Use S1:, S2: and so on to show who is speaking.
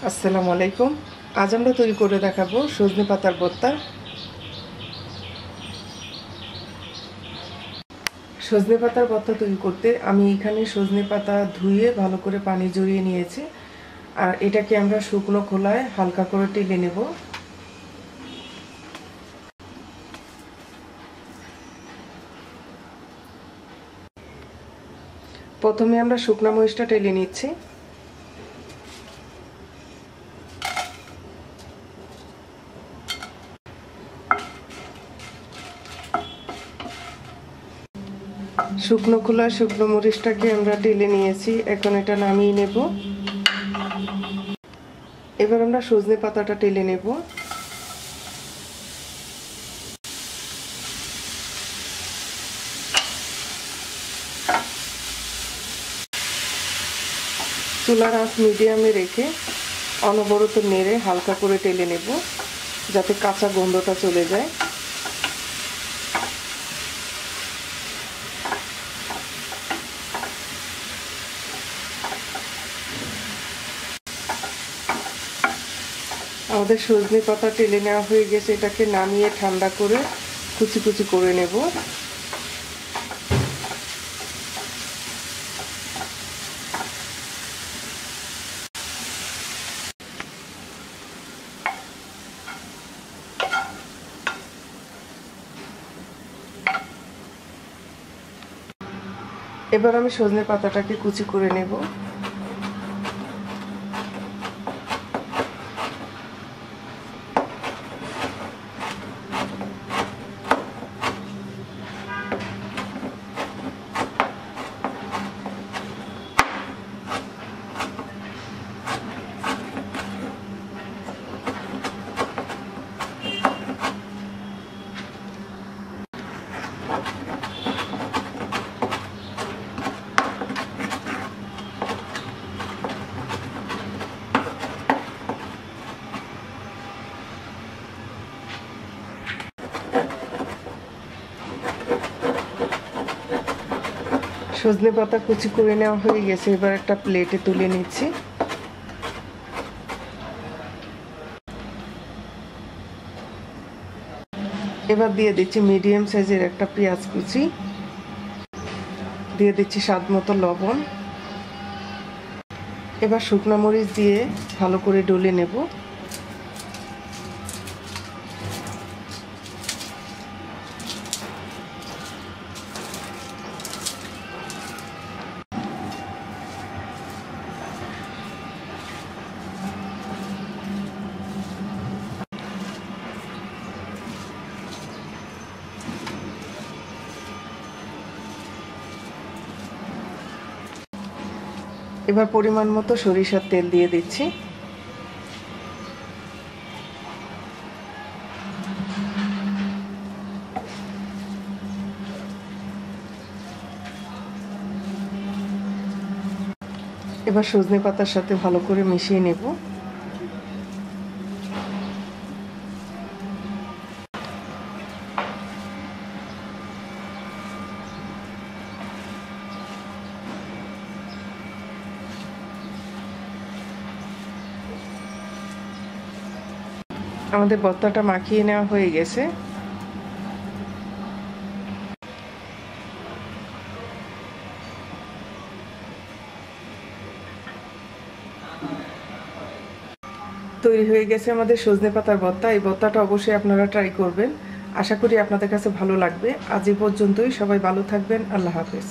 S1: আসসালামু আলাইকুম। আজ আমরা তৈরি করে দেখাবো সজনে পাতার ভর্তা। সজনে পাতার ভর্তা তৈরি করতে আমি এখানে সজনে পাতা ধুয়ে ভালো করে পানি ঝরিয়ে নিয়েছি, আর এটাকে আমরা শুকনো খোলায় হালকা করে টেলে নেব। প্রথমে আমরা শুকনো মরিচটা টেলে নিচ্ছি। শুকনো খোলা শুকনো মরিচটাকে আমরা টেলে নিয়েছি, এখন এটা নামিয়ে নেব। এবার আমরা সজনে পাতাটা টেলে নেব। চুলার আঁচ মিডিয়ামে রেখে অনবরত নেড়ে হালকা করে টেলে নেব, যাতে কাঁচা গন্ধটা চলে যায়। আমাদের সজনে পাতা টেলে নেওয়া হয়ে গেছে, এটাকে নামিয়ে ঠান্ডা করে কুচি কুচি করে নেব। এবার আমি সজনে পাতাটাকে কুচি করে নেব। সজনে পাতা কুচি করে নেওয়া হয়ে গেছে, এবার একটা প্লেটে তুলে নিচ্ছি। এবার দিয়ে দিচ্ছি মিডিয়াম সাইজের একটা পেঁয়াজ কুচি, দিয়ে দিচ্ছি স্বাদ মতো লবণ। এবার শুকনো মরিচ দিয়ে ভালো করে ডলে নেব। এবার পরিমাণ মতো সরিষার তেল দিয়ে দিচ্ছি। এবার সজনে পাতার সাথে ভালো করে মিশিয়ে নেব। আমাদের ভর্তাটা মাখিয়ে নেওয়া হয়ে গেছে। তৈরি হয়ে গেছে আমাদের সজনে পাতার ভর্তা। এই ভর্তাটা অবশ্যই আপনারা ট্রাই করবেন। আশা করি আপনাদের কাছে ভালো লাগবে। আজ এই পর্যন্তই। সবাই ভালো থাকবেন। আল্লাহ হাফেজ।